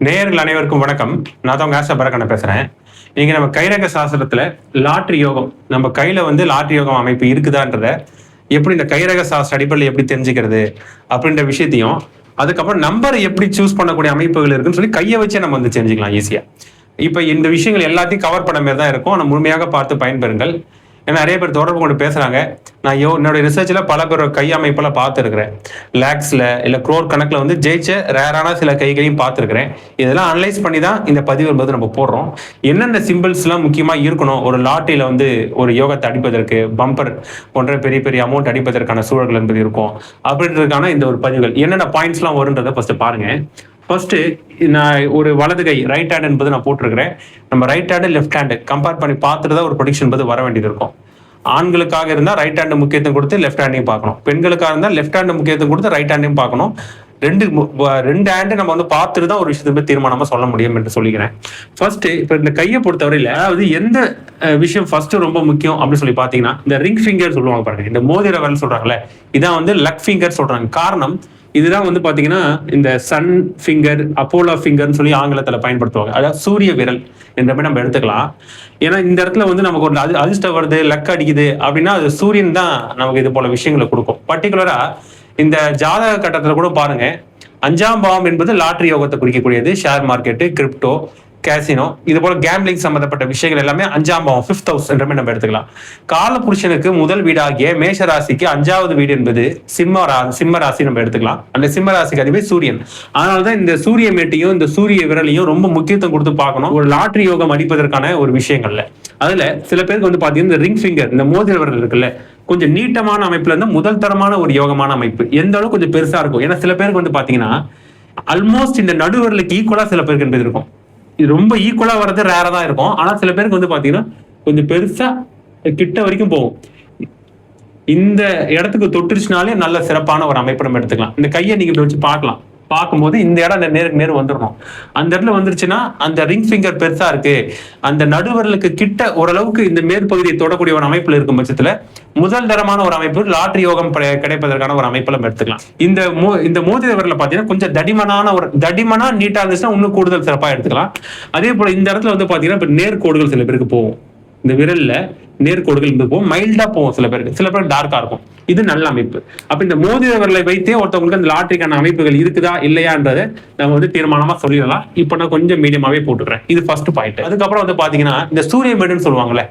நேயர்கள் அனைவருக்கும் வணக்கம். நான் தான் உங்க ஆசை பரக்கண்ண பேசுறேன். இன்னைக்கு நம்ம கைரேகை சாஸ்திரத்துல லாட்ரி யோகம், நம்ம கையில லாட்ரி யோகம் அமைப்பு இருக்குதான்றத எப்படி இந்த கைரேகை சாஸ்திர அடிப்படையில் எப்படி தெரிஞ்சுக்கிறது அப்படின்ற விஷயத்தையும், அதுக்கப்புறம் நம்பரை எப்படி சூஸ் பண்ணக்கூடிய அமைப்புகள் இருக்குன்னு சொல்லி கையை வச்சே நம்ம தெரிஞ்சுக்கலாம் ஈஸியா. இப்ப இந்த விஷயங்கள் எல்லாத்தையும் கவர் பண்ண மாதிரி தான் இருக்கும். ஆனா முழுமையாக பார்த்து பயன்பெறுங்கள். ஏன்னா நிறைய பேர் தொடர்பு கொண்டு பேசுறாங்க. நான் என்னோட ரிசர்ச்ல பல பேர் கை அமைப்பெல்லாம் பார்த்துருக்கிறேன். லேக்ஸ்ல இல்ல குரோர் கணக்குல ஜெயிச்ச ரேரான சில கைகளையும் பார்த்துருக்கிறேன். இதெல்லாம் அனலைஸ் பண்ணி தான் இந்த பதிவு என்பது நம்ம போடுறோம். என்னென்ன சிம்பிள்ஸ் எல்லாம் முக்கியமா இருக்கணும் ஒரு லாட்டரியில ஒரு யோகத்தை அடிப்பதற்கு, பம்பர் போன்ற பெரிய பெரிய அமௌண்ட் அடிப்பதற்கான சூழல்கள் என்பது இருக்கும் அப்படின்றதுக்கான இந்த ஒரு பதிவுகள் என்னென்ன பாயிண்ட்ஸ் எல்லாம் வரும்ன்றதை ஃபர்ஸ்ட் பாருங்க. ஃபர்ஸ்ட் நான் ஒரு வலது கை ரைட் ஹேண்ட் என்பது நான் போட்டிருக்கிறேன். நம்ம right hand left hand compare பண்ணி பார்த்துட்டு தான் ஒரு ப்ரொடிக்ஷன் என்பது வர வேண்டியது இருக்கும். ஆண்களுக்காக இருந்தால் ரைட் ஹேண்டு முக்கியத்துவம் கொடுத்து லெஃப்ட் ஹேண்டையும் பார்க்கணும். பெண்களுக்காக இருந்தால் லெஃப்ட் ஹேண்டு முக்கியத்துவம் கொடுத்து ரைட் ஹேண்டையும் பார்க்கணும். ரெண்டு ஹேண்டு நம்ம பார்த்துட்டு தான் ஒரு விஷயத்தை பற்றி தீர்மானமா சொல்ல முடியும் என்று சொல்லிக்கிறேன். ஃபர்ஸ்ட் இப்போ இந்த கையை பொறுத்தவரையில அதாவது எந்த விஷயம் ஃபர்ஸ்ட் ரொம்ப முக்கியம் அப்படின்னு சொல்லி பார்த்தீங்கன்னா, இந்த ரிங் ஃபிங்கர் சொல்லுவாங்க பாருங்க, இந்த மோதிர விரல் சொல்றாங்கல்ல, இதான் லக் ஃபிங்கர் சொல்றாங்க. காரணம் இதுதான் பாத்தீங்கன்னா இந்த சன் ஃபிங்கர், அப்போலோ ஃபிங்கர்னு சொல்லி ஆங்கிலத்துல பயன்படுத்துவாங்க. அதாவது சூரிய விரல் என்ற மாதிரி நம்ம எடுத்துக்கலாம். ஏன்னா இந்த இடத்துல நமக்கு ஒரு அதிர்ஷ்டம் வருது, லக் அடிக்குது அப்படின்னா அது சூரியன் தான் நமக்கு இது போல விஷயங்களை கொடுக்கும். பர்டிகுலரா இந்த ஜாதக கட்டத்துல கூட பாருங்க, 5ஆம் பாவம் என்பது லாட்டரி யோகத்தை குறிக்கக்கூடியது. ஷேர் மார்க்கெட்டு, கிரிப்டோ, கேசினோ, இது போல கேம்பிளிங் சம்பந்தப்பட்ட விஷயங்கள் எல்லாமே 5ஆம் பாவம், 5th house என்ற மாதிரி நம்ம எடுத்துக்கலாம். கால புருஷனுக்கு முதல் வீடாகிய மேஷ ராசிக்கு 5வது வீடு என்பது சிம்ம ராசி நம்ம எடுத்துக்கலாம். அந்த சிம்ம ராசிக்கு அதுவே சூரியன். அதனாலதான் இந்த சூரிய மேட்டையும் இந்த சூரிய விரலையும் ரொம்ப முக்கியத்துவம் கொடுத்து பார்க்கணும் ஒரு லாட்டரி யோகம் அடிப்பதற்கான ஒரு விஷயங்கள்ல. அதுல சில பேருக்கு பாத்தீங்கன்னா இந்த ரிங் ஃபிங்கர், இந்த மோதிர விரல் இருக்குல்ல, கொஞ்சம் நீட்டமான அமைப்புல இருந்து முதல் தரமான ஒரு யோகமான அமைப்பு எந்த அளவுக்கு கொஞ்சம் பெருசா இருக்கும். ஏன்னா சில பேருக்கு பாத்தீங்கன்னா ஆல்மோஸ்ட் இந்த நடுவரலுக்கு ஈக்குவலா சில பேருக்கு என்பது இருக்கும். இது ரொம்ப ஈக்குவலா வர்றது ரேரா தான் இருக்கும். ஆனா சில பேருக்கு பாத்தீங்கன்னா கொஞ்சம் பெருசா கிட்ட வரைக்கும் போகும். இந்த இடத்துக்கு தொட்டுருச்சுனாலே நல்ல சிறப்பான ஒரு அமைப்பு நம்ம எடுத்துக்கலாம். இந்த கையை நீங்க இப்படி வச்சு பார்க்கலாம். பார்க்கும்போது இந்த இடம் நேருக்கு நேர் வந்துடணும். அந்த இடத்துல வந்துருச்சுன்னா அந்த ரிங் ஃபிங்கர் பெருசா இருக்கு, அந்த நடுவரலுக்கு கிட்ட ஓரளவுக்கு இந்த மேற்பகுதியை தொடக்கூடிய ஒரு அமைப்புல இருக்கும் பட்சத்துல முதல் தரமான ஒரு அமைப்பு லாட்டரி யோகம் கிடைப்பதற்கான ஒரு அமைப்புல நம்ம எடுத்துக்கலாம். இந்த மோதிர விரல பாத்தீங்கன்னா கொஞ்சம் தடிமனா நீட்டா இருந்துச்சுன்னா இன்னும் கூடுதல் சிறப்பா எடுத்துக்கலாம். அதே போல இந்த இடத்துல பாத்தீங்கன்னா இப்ப நேர்கோடுகள் சில பேருக்கு போகும். இந்த விரல்ல நேர்கோடுகள் போகும், மைல்டா போகும் சில பேருக்கு டார்க்கா இருக்கும். இது நல்ல அமைப்பு. அப்ப இந்த மோதிர விரலை வைத்தே ஒருத்தவங்களுக்கு அந்த லாட்டரிக்கான அமைப்புகள் இருக்குதா இல்லையான்றதை நம்ம தீர்மானமா சொல்லிடலாம். இப்ப நான் கொஞ்சம் மீடியமாவே போட்டுக்கிறேன். இது ஃபர்ஸ்ட் பாயிண்ட். அதுக்கப்புறம் பாத்தீங்கன்னா இந்த சூரிய மேடுன்னு சொல்லுவாங்கல்ல,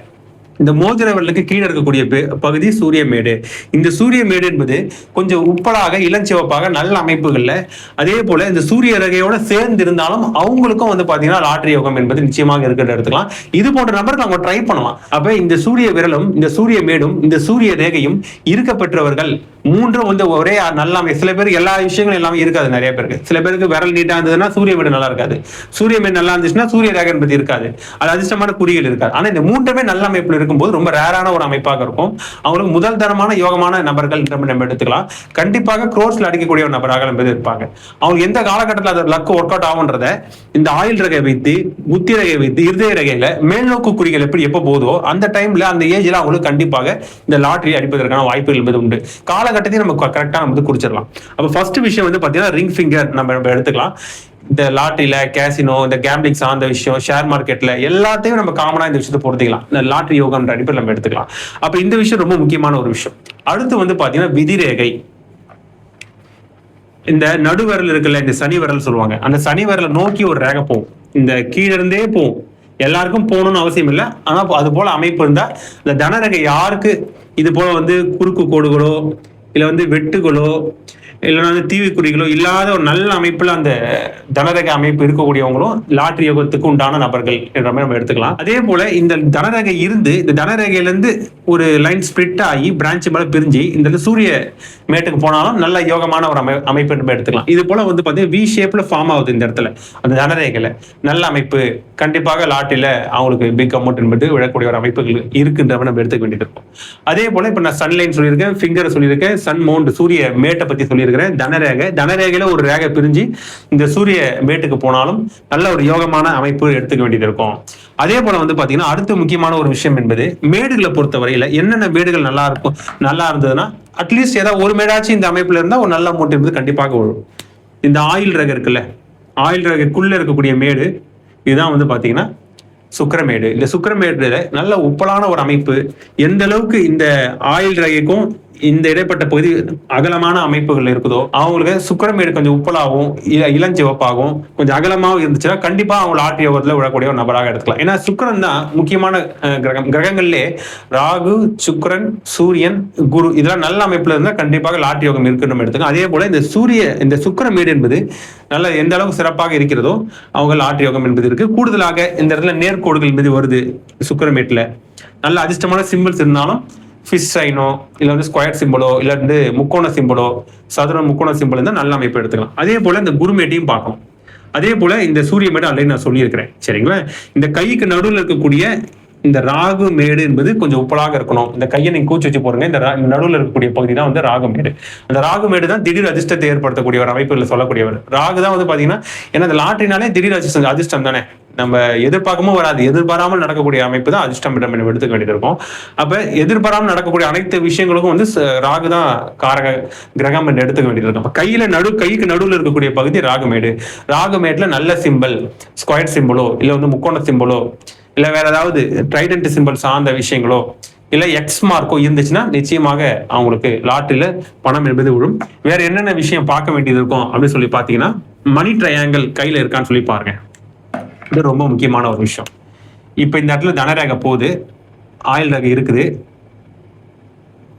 இந்த மோதிர விரலுக்கு கீழே இருக்கக்கூடிய பகுதி சூரிய மேடு. இந்த சூரிய மேடு என்பது கொஞ்சம் உப்பலாக இளஞ்சிவப்பாக நல்ல அமைப்புகள்ல, அதே போல இந்த சூரிய ரேகையோட சேர்ந்து இருந்தாலும் அவங்களுக்கும் பாத்தீங்கன்னா லாட்டரி யோகம் என்பது நிச்சயமாக இருக்கிறத எடுத்துக்கலாம். இது போன்ற நபர்கள் அவங்க ட்ரை பண்ணலாம். அப்ப இந்த சூரிய விரலும் இந்த சூரிய மேடும் இந்த சூரிய ரேகையும் இருக்க பெற்றவர்கள் மூன்றும் ஒரே நல்ல அமைப்பு. சில பேருக்கு எல்லா விஷயங்களும் எல்லாமே இருக்காது. நிறைய பேருக்கு சில பேருக்கு விரல் நீட்டா இருந்ததுன்னா சூரிய மேடு நல்லா இருக்காது, சூரிய மேடு நல்லா இருந்துச்சுன்னா சூரிய ரேகை என்பது இருக்காது, அது அதிர்ஷ்டமான குறிகள் இருக்காது. ஆனா இந்த மூன்றுமே நல்ல அமைப்புல இருக்கும்போது ரொம்ப ரேரான ஒரு அமைப்பாக இருக்கும். அவங்களுக்கு முதல் தரமான யோகமான நபர்கள் நம்ம எடுத்துக்கலாம். கண்டிப்பாக க்ரோர்ஸ்ல அடிக்கக்கூடிய ஒரு நபராக என்பது இருப்பாங்க. அவங்க எந்த காலகட்டத்தில் அது லக் ஒர்க் அவுட் ஆகுன்றத இந்த ஆயில் ரகை வைத்து, புத்தி ரகை வைத்து, இருதய ரகையில மேல்நோக்கு குறிகள் எப்படி எப்ப போதோ அந்த டைம்ல அந்த ஏஜ்ல அவங்களுக்கு கண்டிப்பாக இந்த லாட்டரி அடிப்பதற்கான வாய்ப்புகள் என்பது உண்டு. காலகட்டத்தையும் நம்ம கரெக்டா நம்ம குறிச்சிடலாம். அப்ப ஃபர்ஸ்ட் விஷயம் பாத்தீங்கன்னா ரிங் ஃபிங்கர் நம்ம எடுத்துக்கலாம். இந்த லாட்டரியில, கேசினோ, இந்த கேம்பிளிங் சார்ந்த விஷயம், ஷேர் மார்க்கெட்ல எல்லாத்தையும் நம்ம காமனா இந்த விஷயத்தை பொறுத்துக்கலாம். இந்த லாட்டரி யோகம் அடிப்படையில் நம்ம எடுத்துக்கலாம். அப்ப இந்த விஷயம் ரொம்ப முக்கியமான ஒரு விஷயம். அடுத்து பாத்தீங்கன்னா விதிரேகை. இந்த நடுவரல் இருக்குல்ல, இந்த சனி விரல் சொல்லுவாங்க, அந்த சனி விரலை நோக்கி ஒரு ரேகை போகும். இந்த கீழ இருந்தே போகும். எல்லாருக்கும் போகணும்னு அவசியம் இல்லை. ஆனா அது போல அமைப்பு இருந்தா இந்த தனரேகை யாருக்கு இது போல குறுக்கு கோடுகளோ இல்ல வெட்டுகளோ இல்லைன்னா தீவி குறிகளோ இல்லாத ஒரு நல்ல அமைப்புல அந்த தனரேகை அமைப்பு இருக்கக்கூடியவங்களும் லாட்டரி யோகத்துக்கு உண்டான நபர்கள் என்ற மாதிரி நம்ம எடுத்துக்கலாம். அதே போல இந்த தனரேகை இருந்து இந்த தனரேகையில இருந்து ஒரு லைன் ஸ்பிரிட் ஆகி பிரான்ச் மேல பிரிஞ்சு இந்த சூரிய மேட்டுக்கு போனாலும் நல்ல யோகமான ஒரு அமைப்பு நம்ம எடுத்துக்கலாம். இது போல பாத்தீங்கன்னா வி ஷேப்ல ஃபார்ம் ஆகுது இந்த இடத்துல அந்த தனரேகையில நல்ல அமைப்பு. கண்டிப்பாக லாட்டரியில அவங்களுக்கு பிக் அமௌண்ட் என்பது விழக்கூடிய ஒரு அமைப்புகள் இருக்குன்ற நம்ம எடுத்துக்க வேண்டியது இருக்கும். அதே போல இப்ப நான் சன்லைன் சொல்லியிருக்கேன், ஃபிங்கர் சொல்லியிருக்கேன், சன் மவுண்ட் சூரிய மேட்டை பத்தி சொல்லியிருக்கேன். தனரேகையில ஒரு ரேகை பிரிஞ்சு இந்த சூரிய மேட்டுக்கு போனாலும் நல்ல ஒரு யோகமான அமைப்பு எடுத்துக்க வேண்டியது இருக்கும். அதே போல பாத்தீங்கன்னா அடுத்த முக்கியமான ஒரு விஷயம் என்பது மேடுகளை பொறுத்தவரையில என்னென்ன மேடுகள் நல்லா இருந்ததுன்னா அட்லீஸ்ட் ஏதாவது ஒரு மேடாச்சும் இந்த அமைப்புல இருந்தா ஒரு நல்ல அமௌண்ட் என்பது கண்டிப்பாக வரும். இந்த ஆயில் ரேகை இருக்குல்ல, ஆயுள் ரேகைக்குள்ள இருக்கக்கூடிய மேடு இதுதான் வந்து பாத்தீங்கன்னா சுக்கிரமேடு. இந்த சுக்கிரமேடுல நல்ல உப்பலான ஒரு அமைப்பு. எந்த அளவுக்கு இந்த ஆயுள் ரேகைக்கும் இந்த இடைப்பட்ட பகுதி அகலமான அமைப்புகள் இருக்குதோ அவங்களுக்கு சுக்கிரமேடு கொஞ்சம் உப்பலாகவும் இளஞ்சிவப்பாகவும் கொஞ்சம் அகலமாகவும் இருந்துச்சுன்னா கண்டிப்பா அவங்க லாட்டரி யோகத்துல விழக்கூடிய ஒரு நபராக எடுத்துக்கலாம். ஏன்னா சுக்கிரன் தான் முக்கியமான கிரகங்கள்லே ராகு, சுக்கிரன், சூரியன், குரு இதெல்லாம் நல்ல அமைப்புல இருந்தா கண்டிப்பாக லாட்டரி யோகம் இருக்குன்னு நம்ம எடுத்துக்கலாம். அதே போல இந்த சுக்கிரமேடு என்பது நல்ல எந்த அளவுக்கு சிறப்பாக இருக்கிறதோ அவங்க லாட்டரி யோகம் என்பது இருக்கு. கூடுதலாக இந்த இடத்துல நேர்கோடுகள் மீது வருது சுக்கிரமேட்ல. நல்ல அதிர்ஷ்டமான சிம்பிள்ஸ் இருந்தாலும் ஃபிஷ் சைனோ இல்ல வந்து ஸ்கொயர் சிம்பிளோ இல்ல வந்து முக்கோண சிம்பிளோ சதுர முக்கோண சிம்பிள் இருந்தால் நல்ல அமைப்பு எடுத்துக்கலாம். அதே போல இந்த குருமேட்டையும் பார்க்கணும். அதே போல இந்த சூரிய மேடு ஆல்ரெடி நான் சொல்லியிருக்கிறேன் சரிங்களா. இந்த கைக்கு நடுவில் இருக்கக்கூடிய இந்த ராகு மேடு என்பது கொஞ்சம் உப்பலாக இருக்கணும். இந்த கையை நீங்க கூச்சி வச்சு போறீங்க, இந்த நடுவில் இருக்கக்கூடிய பகுதி தான் வந்து ராகு மேடு. அந்த ராகு மேடு தான் திடீர் அதிர்ஷ்டத்தை ஏற்படுத்தக்கூடிய ஒரு அமைப்புகளை சொல்லக்கூடியவர். ராகு தான் வந்து பாத்தீங்கன்னா ஏன்னா இந்த லாட்டரினாலே திடீர் அதிர்ஷ்டம் தானே, நம்ம எதிர்பார்க்கவும் வராது, எதிர்பாராமல் நடக்கக்கூடிய அமைப்பு தான் அதிர்ஷ்டம் எடுத்துக்க வேண்டியது இருக்கும். அப்ப எதிர்பாராமல் நடக்கக்கூடிய அனைத்து விஷயங்களுக்கும் வந்து ராகு தான் காரக கிரகம் என்று எடுத்துக்க வேண்டியது இருக்கும். அப்ப கைக்கு நடுவில் இருக்கக்கூடிய பகுதி ராகுமேடு. ராகுமேட்ல நல்ல சிம்பிள் ஸ்கொயர் சிம்பிளோ இல்ல வந்து முக்கோண சிம்பிளோ இல்ல வேற ஏதாவது ட்ரைடன்ட் சிம்பிள் சார்ந்த விஷயங்களோ இல்ல எக்ஸ் மார்க்கோ இருந்துச்சுன்னா நிச்சயமாக அவங்களுக்கு லாட்டரியில பணம் என்பது விழும். வேற என்னென்ன விஷயம் பார்க்க வேண்டியது இருக்கும் அப்படின்னு சொல்லி பாத்தீங்கன்னா மணி ட்ரையாங்கிள் கையில இருக்கான்னு சொல்லி பாருங்க. இது ரொம்ப முக்கியமான ஒரு விஷயம். இப்ப இந்த இடத்துல தனரேகை போகுது, ஆயுள் ரேகை இருக்குது,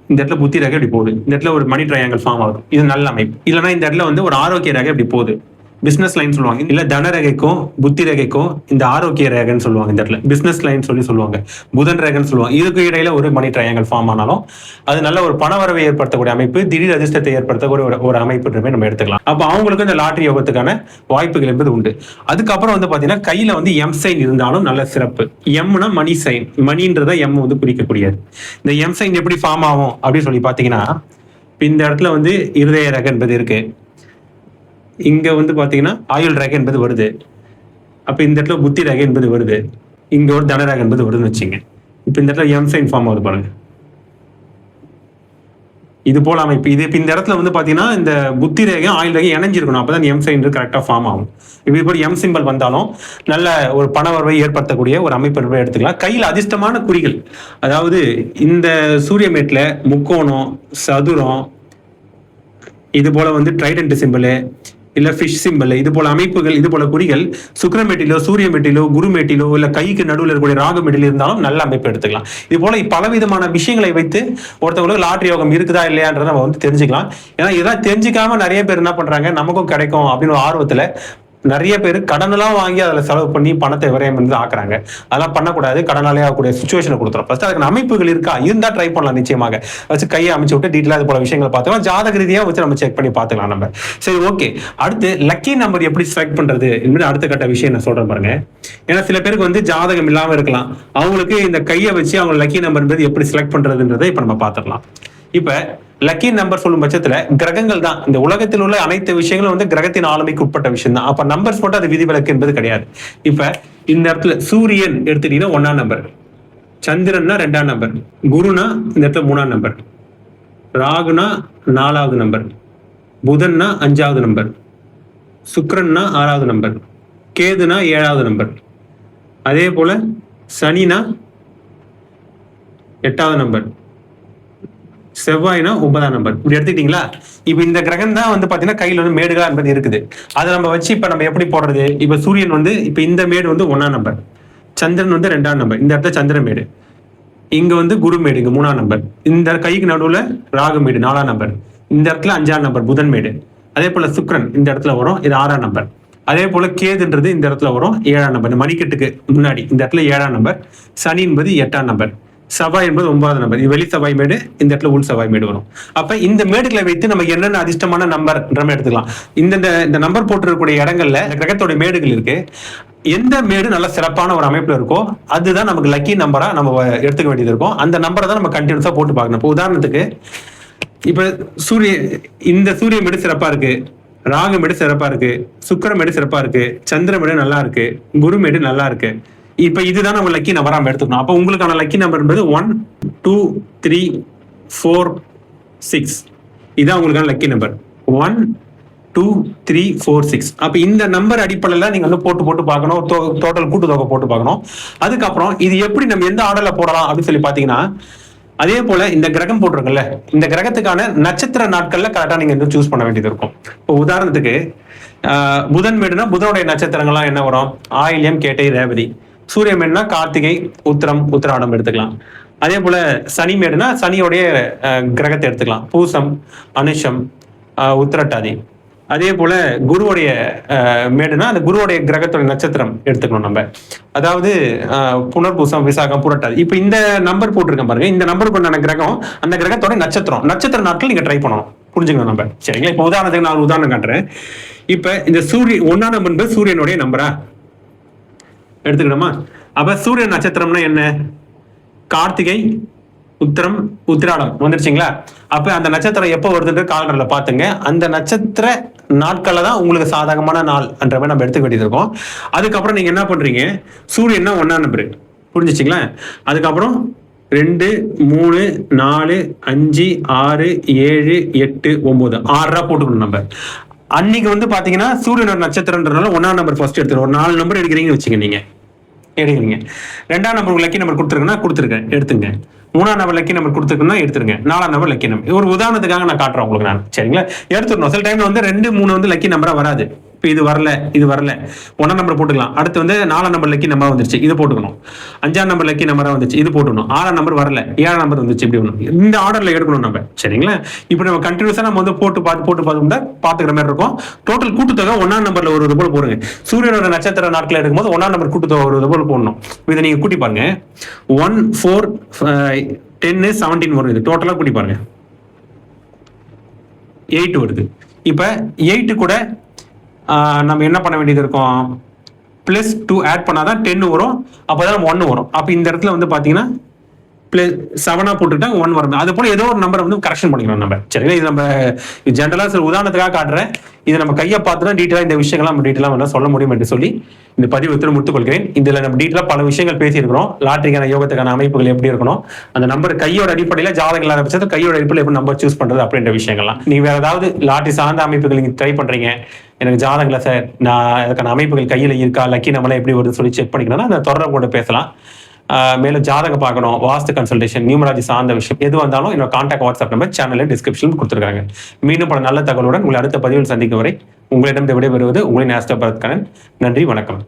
இந்த இடத்துல புத்தி ரேகை இப்படி போகுது, இந்த இடத்துல ஒரு மணி ட்ரையாங்கிள் ஃபார்ம் ஆகுது, இது நல்ல அமைப்பு. இல்லைன்னா இந்த இடத்துல வந்து ஒரு ஆரோக்கிய ரேகை இப்படி போகுது, பிசினஸ் லைன் சொல்லுவாங்க. இல்ல தனரேகைக்கும் புத்தி ரேகைக்கும் இந்த ஆரோக்கிய ரேகைன்னு சொல்லுவாங்க. இந்த இடத்துல பிசினஸ் லைன் சொல்லுவாங்க, புதன் ரேகைன்னு சொல்லுவாங்க. இதுக்கு இடையில ஒரு மணி ட்ரையாங்கிள் ஃபார்ம் ஆனாலும் அது நல்ல ஒரு பணவரவை ஏற்படுத்தக்கூடிய அமைப்பு, திடீர் அதிர்ஷ்டத்தை ஏற்படுத்தக்கூடிய ஒரு அமைப்பு நம்ம எடுத்துக்கலாம். அப்ப அவங்களுக்கு இந்த லாட்டரி யோகத்துக்கான வாய்ப்புகள் என்பது உண்டு. அதுக்கப்புறம் வந்து பாத்தீங்கன்னா கையில வந்து எம் சைன் இருந்தாலும் நல்ல சிறப்பு. எம்னா மணி சைன், மணின்றத எம் வந்து குறிக்கக்கூடியது. இந்த எம் சைன் எப்படி ஃபார்ம் ஆகும் அப்படின்னு சொல்லி பாத்தீங்கன்னா இந்த இடத்துல வந்து இருதய ரேகை என்பது இருக்கு, இங்க வந்து பாத்தீங்கன்னா ஆயுள் ரேகை என்பது வருது, அப்ப இந்த இடத்துல புத்தி ரேகை என்பது வருது, இங்க ஒரு தனரேகை என்பது வருதுன்னு வச்சுங்க. இப்ப இந்த இடத்துல எம் சைன் ஃபார்ம் ஆகுது பாருங்க, இது போல அமைப்பு. இது இந்த இடத்துல வந்து பாத்தீங்கன்னா இந்த புத்தி ரேகை ஆயுள் ரேகை இணைஞ்சிருக்கணும், அப்பதான் எம் சைன் கரெக்டா ஃபார்ம் ஆகும். இப்படி போல எம் சிம்பிள் வந்தாலும் நல்ல ஒரு பணவரவை ஏற்படுத்தக்கூடிய ஒரு அமைப்பு எடுத்துக்கலாம். கையில் அதிர்ஷ்டமான குறிகள், அதாவது இந்த சூரியமேட்ல முக்கோணம், சதுரம், இது போல வந்து ட்ரைடன்ட் சிம்பிள் இல்ல ஃபிஷ் சிம்பிள், இது போல அமைப்புகள், இது போல குறிகள் சுக்கிரமேட்டிலோ சூரியமேட்டிலோ குருமேட்டிலோ இல்ல கைக்கு நடுவில் இருக்கக்கூடிய ராகுமேட்டில் இருந்தாலும் நல்ல அமைப்பு எடுத்துக்கலாம். இது போல பலவிதமான விஷயங்களை வைத்து ஒருத்தவங்களுக்கு லாட்டரி யோகம் இருக்குதா இல்லையான்றதை நம்ம வந்து தெரிஞ்சுக்கலாம். ஏன்னா இதெல்லாம் தெரிஞ்சுக்காம நிறைய பேர் என்ன பண்றாங்க, நமக்கும் கிடைக்கும் அப்படின்னு ஒரு ஆர்வத்துல நிறைய பேர் கடனெல்லாம் வாங்கி அதில் செலவு பண்ணி பணத்தை விரயம் வந்து ஆக்குறாங்க. அதெல்லாம் பண்ணக்கூடாது. கடனாலே ஆகக்கூடிய சுச்சுவேஷனை கொடுத்துரும். ஃபர்ஸ்ட் அதுக்கு அமைப்புகள் இருக்கா இருந்தா ட்ரை பண்ணலாம். நிச்சயமாக வச்சு கையை அமைச்சு விட்டு டீட்டெயிலாக அது போல விஷயங்களை பார்த்துக்கலாம். ஜாதக ரீதியாக வச்சு நம்ம செக் பண்ணி பார்த்துக்கலாம் நம்ம. சரி, ஓகே. அடுத்து லக்கி நம்பர் எப்படி செலக்ட் பண்றது என்பது அடுத்த கட்ட விஷயம் நான் சொல்றேன் பாருங்க. ஏன்னா சில பேருக்கு வந்து ஜாதகம் இல்லாம இருக்கலாம், அவங்களுக்கு இந்த கையை வச்சு அவங்க லக்கி நம்பர் என்பது எப்படி செலக்ட் பண்றதுன்றதை இப்ப நம்ம பார்த்துடலாம். இப்ப லக்கி நம்பர் சொல்லும் பட்சத்துல கிரகங்கள் தான், இந்த உலகத்தில் உள்ள அனைத்து விஷயங்களும் வந்து கிரகத்தின் ஆளுமைக்கு உட்பட்ட விஷயம் தான். அப்ப நம்பர்ஸ் மட்டும் அது விதிவிலக்கு என்பது கிடையாது. இப்ப இந்த இடத்துல சூரியன் எடுத்துட்டீங்கன்னா 1ஆம் நம்பர், சந்திரன்னா 2ஆம் நம்பர், குருனா இந்த இடத்துல 3ஆம் நம்பர், ராகுனா 4வது நம்பர், புதன்னா 5வது நம்பர், சுக்கிரன்னா 6வது நம்பர், கேதுனா 7வது நம்பர், அதே போல சனினா 8வது நம்பர், செவ்வாய்னா 9ஆம் நம்பர். இப்படி எடுத்துக்கிட்டீங்களா? இப்ப இந்த கிரகம் தான் வந்து பாத்தீங்கன்னா கையில வந்து மேடுகளா என்பது இருக்குது. அதை நம்ம வச்சு இப்ப நம்ம எப்படி போடுறது? இப்ப சூரியன் வந்து இப்ப இந்த மேடு வந்து 1ஆம் நம்பர், சந்திரன் வந்து 2ஆம் நம்பர், இந்த இடத்துல சந்திரமேடு, இங்க வந்து குருமேடு, இங்க 3ஆம் நம்பர், இந்த கைக்கு நடுவுல ராகுமேடு 4ஆம் நம்பர், இந்த இடத்துல 5ஆம் நம்பர் புதன்மேடு, அதே போல சுக்கிரன் இந்த இடத்துல வரும், இது 6ஆம் நம்பர், அதே போல கேதுன்றது இந்த இடத்துல வரும் 7ஆம் நம்பர், மணிக்கட்டுக்கு முன்னாடி இந்த இடத்துல 7ஆம் நம்பர், சனி என்பது 8ஆம் நம்பர், செவ்வாய் என்பது 9வது நம்பர், இது வெளி செவ்வாய் மேடு, இந்த இடத்துல உள் செவ்வாய் மேடு வரும். அப்ப இந்த மேடுகளை வைத்து நம்ம என்னென்ன அதிர்ஷ்டமான நம்பர் எடுத்துக்கலாம். இந்த நம்பர் போட்டிருக்கக்கூடிய இடங்கள்ல கிரகத்தோட மேடுகள் இருக்கு. எந்த மேடு நல்ல சிறப்பான ஒரு அமைப்புல இருக்கோ அதுதான் நமக்கு லக்கி நம்பரா நம்ம எடுத்துக்க வேண்டியது இருக்கும். அந்த நம்பரை தான் நம்ம கண்டினியூஸா போட்டு பார்க்கணும். இப்போ உதாரணத்துக்கு இப்ப இந்த சூரிய மேடு சிறப்பா இருக்கு, ராகுமேடு சிறப்பா இருக்கு, சுக்கிரமேடு சிறப்பா இருக்கு, சந்திரமேடு நல்லா இருக்கு, குருமேடு நல்லா இருக்கு. இப்ப இதுதான் நம்ம லக்கி நம்பரா நம்ம எடுத்துக்கணும். அப்ப உங்களுக்கான லக்கி நம்பர் என்பது 1, 2, 3, 4, 6. இதான் உங்களுக்கான லக்கி நம்பர். 1, 2 3 4 6. அப்ப இந்த நம்பர் அடிப்படையில நீங்க வந்து போட்டு பார்க்கணும், டோட்டல் கூட்டு தொகை போட்டு பார்க்கணும். அதுக்கப்புறம் இது எப்படி நம்ம எந்த ஆர்டர்ல போடலாம் அப்படின்னு சொல்லி பாத்தீங்கன்னா, அதே போல இந்த கிரகம் போட்டிருக்குல்ல, இந்த கிரகத்துக்கான நட்சத்திர நாட்கள்ல கரெக்டா நீங்க வந்து சூஸ் பண்ண வேண்டியது இருக்கும். இப்போ உதாரணத்துக்கு புதன் மேடுனா புதனுடைய நட்சத்திரங்கள்லாம் என்ன வரும்? ஆயில்யம், கேட்டை, ரேவதி. சூரிய மேடுனா கார்த்திகை, உத்திரம், உத்திராடம் எடுத்துக்கலாம். அதே போல சனி மேடுனா சனியோடைய கிரகத்தை எடுத்துக்கலாம். பூசம், அனுஷம், உத்திரட்டாதி. அதே போல குருவுடைய மேடுனா அந்த குருவுடைய கிரகத்துடைய நட்சத்திரம் எடுத்துக்கணும் நம்ம. அதாவது புனர்பூசம், விசாகம், புரட்டாதி. இப்ப இந்த நம்பர் போட்டிருக்கேன் பாருங்க, இந்த நம்பருக்கு உண்டான கிரகம் அந்த கிரகத்தோட நட்சத்திர நாட்கள் நீங்க ட்ரை பண்ணணும், புரிஞ்சுக்கணும் நம்ம. சரிங்களா? இப்ப உதாரணத்துக்கு நான் ஒரு உதாரணம் காட்டுறேன். இப்ப இந்த சூரியன் 1ஆம் நம்பர் சூரியனுடைய நம்பரா எடுத்துக்கணுமா? அப்ப சூரிய நட்சத்திரம்னா என்ன? கார்த்திகை, உத்திரம், உத்திராடம் வந்துருச்சுங்களா? அப்ப அந்த நட்சத்திரம் எப்போ வருதுன்ற காலண்டர்ல பாத்துங்க. அந்த நட்சத்திர நாட்கள்ல தான் உங்களுக்கு சாதகமான நாள் என்ற மாதிரி நம்ம எடுத்துக்க வேண்டியது இருக்கும். அதுக்கப்புறம் நீங்க என்ன பண்றீங்க? சூரியன்னா 1ஆம் நம்பர், புரிஞ்சுச்சிங்களா? அதுக்கப்புறம் 2 3 4 5 6 7 8 9 6 போட்டுக்கணும் நம்ம. அன்னைக்கு வந்து பாத்தீங்கன்னா சூரியனோட நட்சத்திரம்ன்றதுனால 1ஆம் நம்பர் ஃபர்ஸ்ட் எடுத்துருவோம். ஒரு 4 நம்பர் எடுக்கிறீங்கன்னு வச்சுங்க, நீங்க எடுக்கிறீங்க. 2ஆம் நம்பர் லக்கி நம்பர் கொடுத்துருக்குன்னா கொடுத்துருக்கேன், எடுத்துங்க. 3ஆம் நம்பர் லக்கி நம்பர் கொடுத்துருக்குன்னா எடுத்துருங்க. 4ஆம் நம்பர் லக்கி நம்பர். ஒரு உதாரணத்துக்காக நான் காட்டுறேன் உங்களுக்கு நான். சரிங்களா? எடுத்துடணும். சில டைம்ல வந்து 2 3 வந்து லக்கி நம்பரா வராது. இப்போ இது வரல, இது வரல. 1ஆம் நம்பர் போட்டுக்கலாம். அடுத்து வந்து 4ஆம் நம்பர் லக்கி நம்பர் வந்துருச்சு, இது போட்டுக்கணும். 5ஆம் நம்பர் லக்கி நம்பரா வந்துச்சு, இது போட்டுக்கணும். 6ஆம் நம்பர் வரல, 7ஆம் நம்பர் வந்துச்சு, இப்படி ஒண்ணு. இந்த ஆர்டர்ல எடுக்கணும் நம்ம. சரிங்களா? இப்போ நம்ம கண்டினியூஸா நம்ம வந்து போட்டு பார்த்து பாத்துக்கிற மாதிரி இருக்கும். டோட்டல் கூட்டுத்தொகை 1ஆம் நம்பர்ல ஒரு போல போடுங்க. சூரியனோட நட்சத்திர நாட்கள் எடுக்கும்போது 1ஆம் நம்பர் கூட்டுத்தொகை ஒரு போல போடணும். இதை நீங்க கூட்டி பாருங்க. 1 4 10 17 வரும். இது டோட்டலா கூட்டி பாருங்க. 8 வருது. இப்ப 8 கூட நம்ம என்ன பண்ண வேண்டியது இருக்கும்? +2 ஆட் பண்ணாதான் 10 வரும். அப்பதான் நம்ம 1 வரும். அப்ப இந்த இடத்துல வந்து பாத்தீங்கன்னா +7 போட்டுட்டா 1 வரும். அது போல ஏதோ ஒரு நம்பரை வந்து கரெக்ஷன் பண்ணிக்கணும் நம்ம. சரிங்களா? இது நம்ம ஜென்ரலா சில உதாரணத்துக்காக காட்டுறேன். இது நம்ம கையை பார்த்துதான் டீட்டெயிலா இந்த விஷயங்கள்லாம் நம்ம டீட்டெயிலா சொல்ல முடியும் என்று சொல்லி இந்த பதிவு முடித்துக் கொள்கிறேன். இதுல நம்ம டீட்டெயிலா பல விஷயங்கள் பேசியிருக்கிறோம். லாட்டரிக்கான யோகத்துக்கான அமைப்புகள் எப்படி இருக்கணும், அந்த நம்பர் கையோட அடிப்படையில ஜாதகம் இல்லாத பட்சத்தில் கையோட அடிப்படையில் எப்படி நம்பர் சூஸ் பண்றது அப்படின்ற விஷயங்கள்லாம். நீங்க வேற ஏதாவது லாட்டரி சார்ந்த அமைப்புகள் நீங்க ட்ரை பண்றீங்க, எனக்கு ஜாதகங்கள சார் நான் அதுக்கான அமைப்புகள் கையில இருக்கா, லக்கி நம்மள எப்படி வருது சொல்லி செக் பண்ணிக்கணும்னா அந்த தொடர்பு கூட பேசலாம். மேலும் ஜாதகம் பார்க்கணும், வாஸ்து கன்சல்டேஷன், நியூமராலஜி சார்ந்த விஷயம் எது வந்தாலும் என்னோட கான்டாக்ட் வாட்ஸ்அப் நம்பர் சேனலில் டிஸ்கிரிப்ஷன் கொடுத்துருக்காங்க. மீண்டும் பல நல்ல தகவலுடன் உங்களை அடுத்த பதிவில் சந்திக்கும் வரை உங்களிடம் விடைபெறுவது உங்களின் ஆஸ்ட்ரோ பரத் கண்ணன். நன்றி, வணக்கம்.